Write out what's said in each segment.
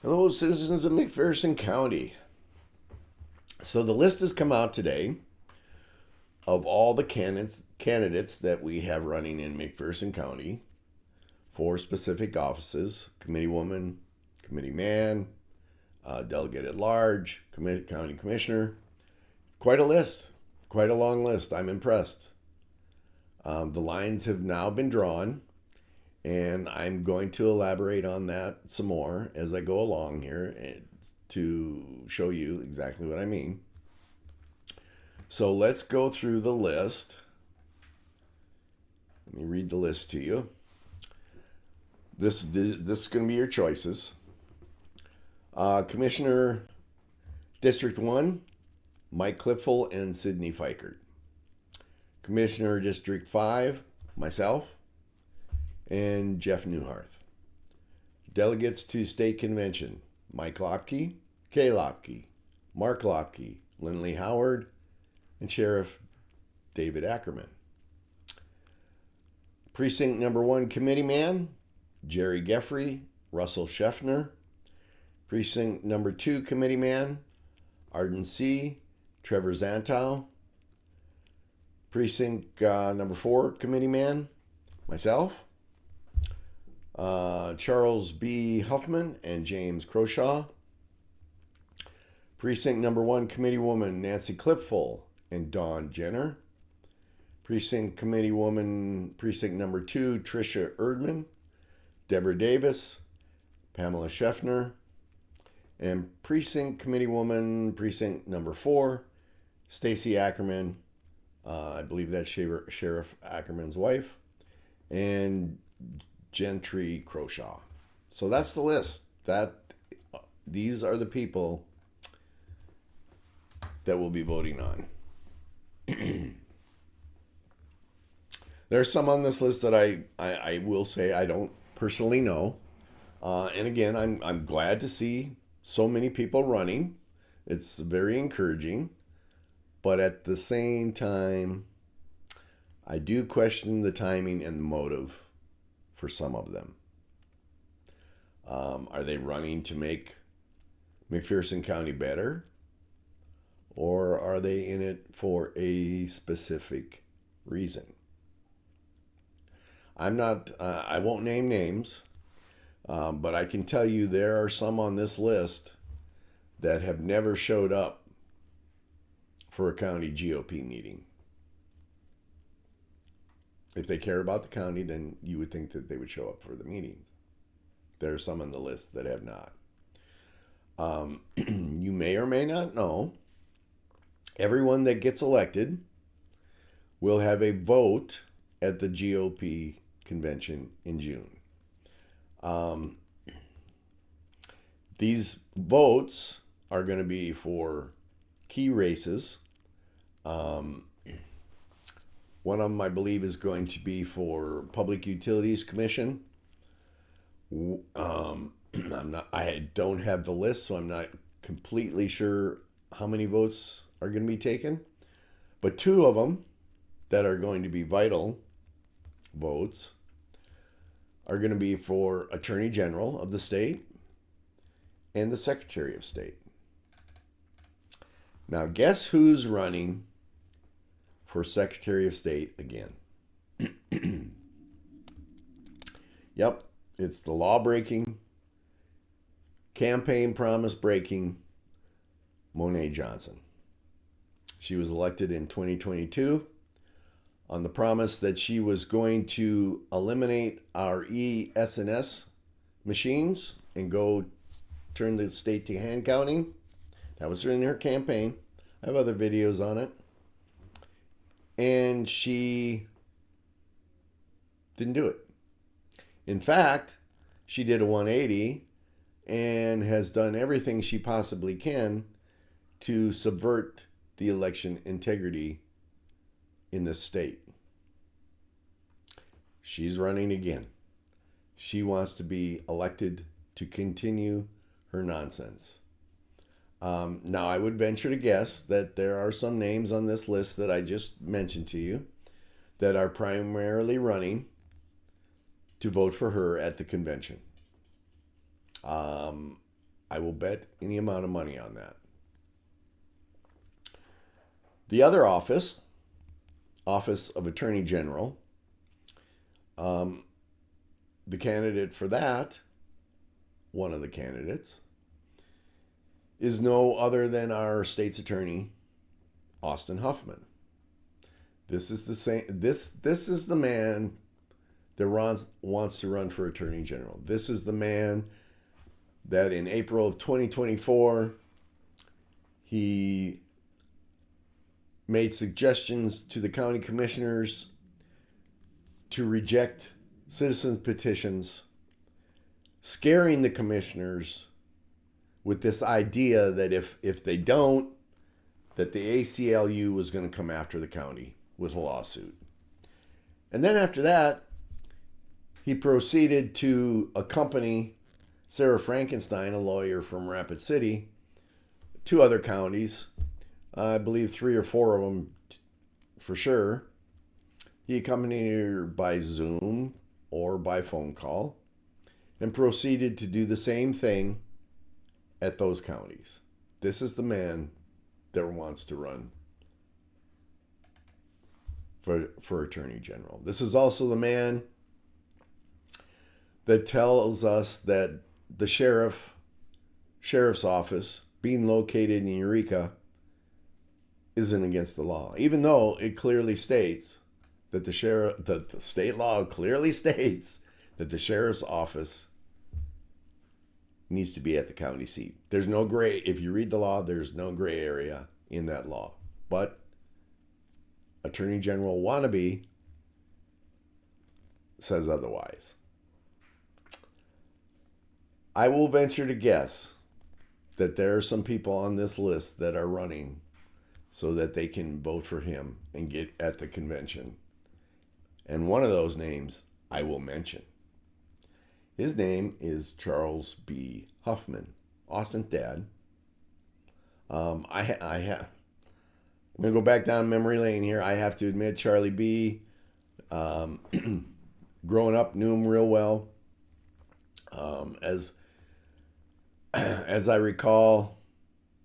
Hello, citizens of McPherson County. So the list has come out today of all the candidates that we have running in McPherson County for specific offices: committee woman, committee man, delegate at large, county commissioner. Quite a list, quite a long list. I'm impressed. The lines have now been drawn, and I'm going to elaborate on that some more as I go along here to show you exactly what I mean. So let's go through the list. Let me read the list to you. This is going to be your choices. Commissioner District 1, Mike Clipful and Sidney Fikert. Commissioner District 5, myself and Jeff Newharth. Delegates to State Convention: Mike Lopke, Kay Lopke, Mark Lopke, Lindley Howard, and Sheriff David Ackerman. Precinct number 1 committee man: Jerry Geffrey, Russell Scheffner. Precinct number 2 committee man: Arden C., Trevor Zantow. Precinct number 4 committee man: myself, Charles B. Huffman and James Croshaw. Precinct number 1 committee woman: Nancy Clipful and Dawn Jenner. Precinct committee woman, precinct number 2, Tricia Erdman, Deborah Davis, Pamela Scheffner. And precinct committee woman, precinct number 4, Stacy Ackerman. I believe that's Sheriff Ackerman's wife, and Gentry Croshaw. So that's the list. These are the people that we'll be voting on. There's some on this list that I will say I don't personally know. And again, I'm glad to see so many people running. It's very encouraging. But at the same time, I do question the timing and the motive for some of them. Are they running to make McPherson County better? Or are they in it for a specific reason? I won't name names, but I can tell you there are some on this list that have never showed up for a county GOP meeting. If they care about the county, then you would think that they would show up for the meetings. There are some on the list that have not. You may or may not know, everyone that gets elected will have a vote at the GOP convention in June. These votes are going to be for key races. One of them, I believe, is going to be for Public Utilities Commission. I don't have the list, so I'm not completely sure how many votes are going to be taken. But 2 of them that are going to be vital votes are going to be for Attorney General of the state and the Secretary of State. Now, guess who's running for Secretary of State again? Yep, it's the law-breaking, campaign promise-breaking Monet Johnson. She was elected in 2022 on the promise that she was going to eliminate our ES&S machines and go turn the state to hand counting. That was in her campaign. I have other videos on it. And she didn't do it. In fact, she did a 180 and has done everything she possibly can to subvert the election integrity in this state. She's running again. She wants to be elected to continue her nonsense. Now, I would venture to guess that there are some names on this list that I just mentioned to you that are primarily running to vote for her at the convention. I will bet any amount of money on that. The other office of Attorney General, the candidate for that, one of the candidates, is no other than our state's attorney, Austin Huffman. This is the man that wants to run for Attorney General. This is the man that in April of 2024, he made suggestions to the county commissioners to reject citizen petitions, scaring the commissioners with this idea that if they don't, that the ACLU was going to come after the county with a lawsuit. And then after that, he proceeded to accompany Sarah Frankenstein, a lawyer from Rapid City, to other counties. I believe 3 or 4 of them for sure. He accompanied her by Zoom or by phone call and proceeded to do the same thing at those counties. This is the man that wants to run for Attorney General. This is also the man that tells us that the sheriff's office being located in Eureka isn't against the law, even though it clearly states that the state law clearly states that the sheriff's office needs to be at the county seat. There's no gray, if you read the law, there's no gray area in that law. But Attorney General wannabe says otherwise. I will venture to guess that there are some people on this list that are running so that they can vote for him and get at the convention. And one of those names I will mention. His name is Charles B. Huffman, Austin's dad. I'm going to go back down memory lane here. I have to admit, Charlie B., growing up, knew him real well. As I recall,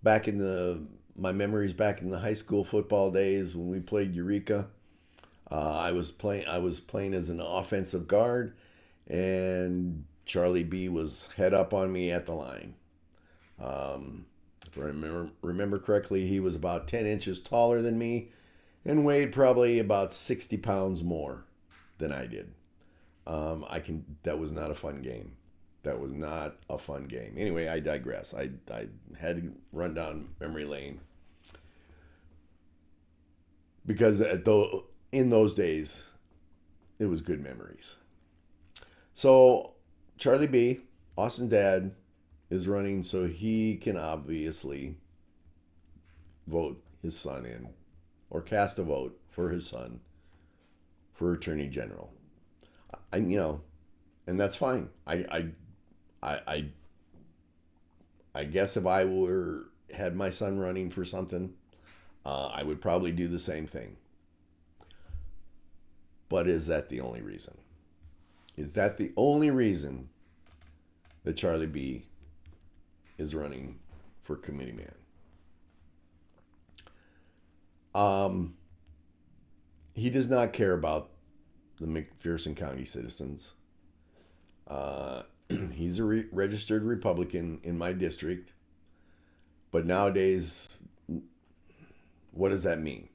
my memories back in the high school football days when we played Eureka, I was playing as an offensive guard, and Charlie B was head up on me at the line. If I remember correctly, he was about 10 inches taller than me and weighed probably about 60 pounds more than I did. That was not a fun game. That was not a fun game. Anyway, I digress. I had to run down memory lane because in those days, it was good memories. So Charlie B., Austin's dad, is running so he can obviously vote his son in or cast a vote for his son for Attorney General. And that's fine. I guess if I had my son running for something, I would probably do the same thing. But is that the only reason? Is that the only reason that Charlie B. is running for committeeman? He does not care about the McPherson County citizens. He's a registered Republican in my district. But nowadays, what does that mean?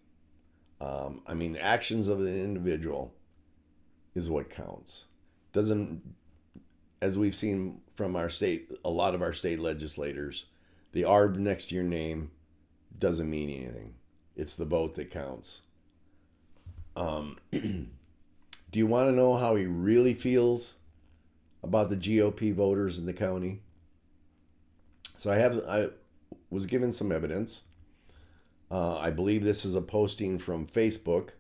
Actions of an individual is what counts. As we've seen from a lot of our state legislators, the ARB next to your name doesn't mean anything. It's the vote that counts. Do you want to know how he really feels about the GOP voters in the county? So I was given some evidence. I believe this is a posting from Facebook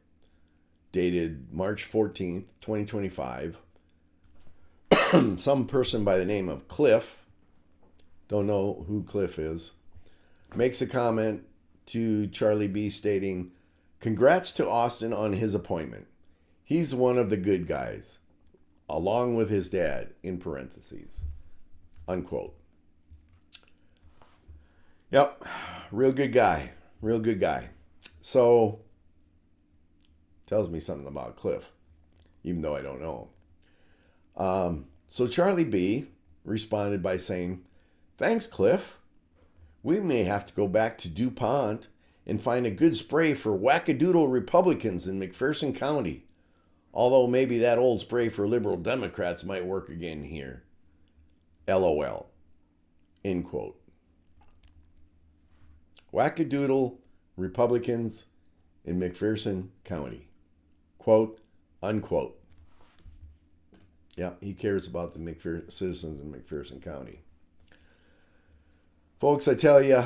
dated March 14th, 2025. Some person by the name of Cliff, don't know who Cliff is, makes a comment to Charlie B stating, "Congrats to Austin on his appointment. He's one of the good guys, along with his dad," in parentheses, unquote. Yep, real good guy. Real good guy. So, tells me something about Cliff, even though I don't know him. So Charlie B responded by saying, "Thanks, Cliff. We may have to go back to DuPont and find a good spray for wackadoodle Republicans in McPherson County. Although maybe that old spray for liberal Democrats might work again here. LOL." End quote. Wackadoodle Republicans in McPherson County. Quote, unquote. Yeah, he cares about the citizens in McPherson County. Folks, I tell you,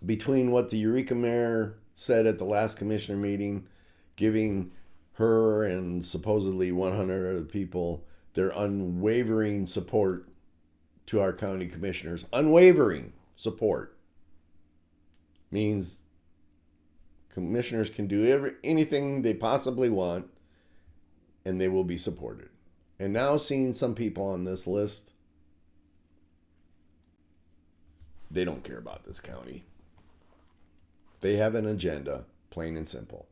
between what the Eureka Mayor said at the last commissioner meeting, giving her and supposedly 100 other people their unwavering support to our county commissioners, unwavering support means commissioners can do anything they possibly want and they will be supported. And now seeing some people on this list, they don't care about this county. They have an agenda, plain and simple.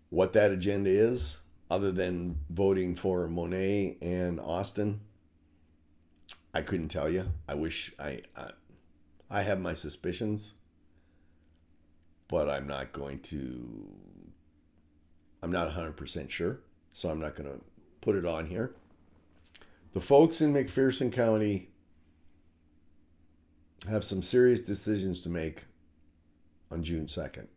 What that agenda is, other than voting for Monet and Austin, I couldn't tell you. I wish I have my suspicions, but I'm not 100% sure, so I'm not going to put it on here. The folks in McPherson County have some serious decisions to make on June 2nd.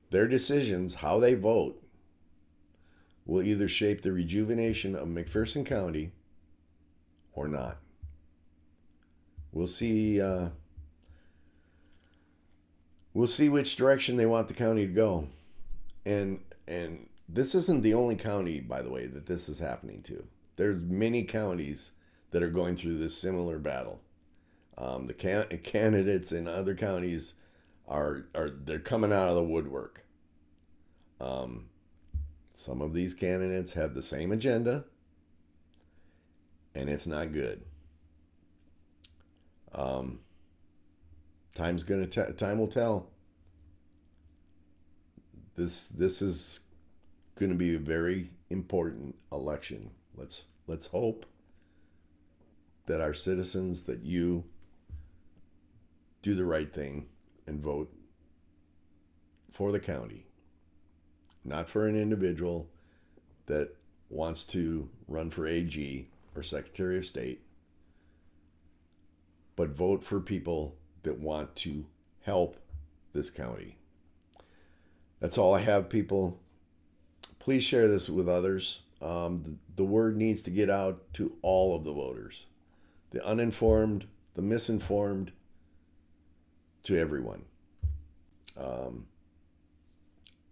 Their decisions, how they vote, will either shape the rejuvenation of McPherson County or not. We'll see. We'll see which direction they want the county to go, and this isn't the only county, by the way, that this is happening to. There's many counties that are going through this similar battle. The candidates in other counties they're coming out of the woodwork. Some of these candidates have the same agenda, and it's not good. Time will tell. This is going to be a very important election. Let's hope that our citizens, that you do the right thing and vote for the county, not for an individual that wants to run for AG or Secretary of State, but vote for people that want to help this county. That's all I have, people. Please share this with others. The word needs to get out to all of the voters, the uninformed, the misinformed, to everyone.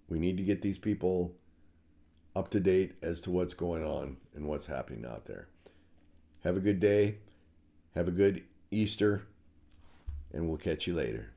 We need to get these people up to date as to what's going on and what's happening out there. Have a good day. Have a good Easter, and we'll catch you later.